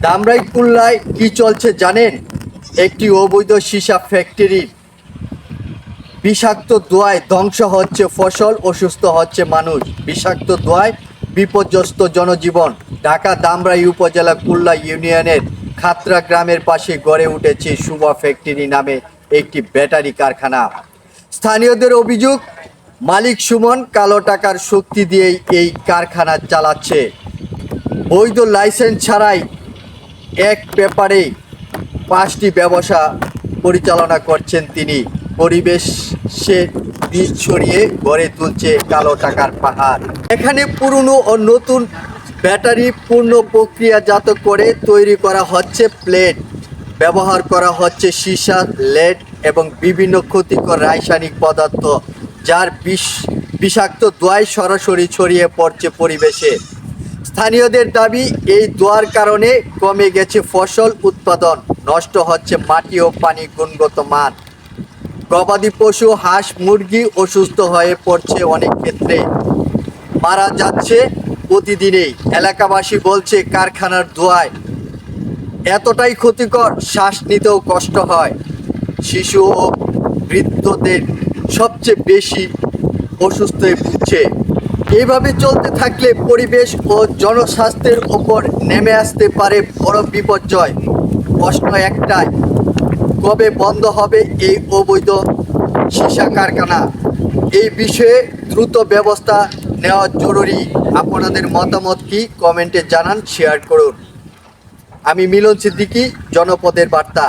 ধামরাই কুল্লায় কি চলছে জানেন? একটি অবৈধ সীসা ফ্যাক্টরির বিষাক্ত ধোঁয়ায় ধ্বংস হচ্ছে ফসল, অসুস্থ হচ্ছে মানুষ। বিষাক্ত ধোঁয়ায় বিপর্যস্ত জনজীবন। ঢাকা ধামরাই উপজেলা কুল্লা ইউনিয়নের খাতরা গ্রামের পাশে গড়ে উঠেছে শুভা ফ্যাক্টরি নামে একটি ব্যাটারি কারখানা। স্থানীয়দের অভিযোগ, মালিক সুমন কালো টাকার শক্তি দিয়েই এই কারখানা চালাচ্ছে। বৈধ লাইসেন্স ছাড়াই এক পেপারে 5টি ব্যবসা পরিচালনা করছেন তিনি। পরিবেশে বিষ ছড়িয়ে গড়ে তুলছে কালো টাকার পাহাড়। এখানে পুরনো ও নতুন ব্যাটারি পূর্ণ প্রক্রিয়াজাত করে তৈরি করা হচ্ছে প্লেট, ব্যবহার করা হচ্ছে সীসা, লেড এবং বিভিন্ন ক্ষতিকর রাসায়নিক পদার্থ, যার বিষাক্ত ধোঁয়ায় সরাসরি ছড়িয়ে পড়ছে পরিবেশে। স্থানীয়দের দাবি, এই ধোঁয়ার কারণে কমে গেছে ফসল উৎপাদন, নষ্ট হচ্ছে মাটি ও পানি গুণগত মান। গবাদি পশু, হাঁস মুরগি অসুস্থ হয়ে পড়ছে, অনেক ক্ষেত্রে মারা যাচ্ছে প্রতিদিনেই। এলাকাবাসী বলছে কারখানার ধোঁয়ায় এতটাই ক্ষতিকর, শ্বাস নিতেও কষ্ট হয়। শিশু ও বৃদ্ধদের সবচেয়ে বেশি অসুস্থ হয়ে ভুগছে। এইভাবে চলতে থাকলে পরিবেশ ও জনস্বাস্থ্যের ওপর নেমে আসতে পারে বড় বিপর্যয়। প্রশ্ন একটাই, কবে বন্ধ হবে এই অবৈধ সীসা কারখানা? এই বিষয়ে দ্রুত ব্যবস্থা নেওয়া জরুরি। আপনাদের মতামত কি? কমেন্টে জানান, শেয়ার করুন। আমি মিলন সিদ্দিকী, জনপদের বার্তা।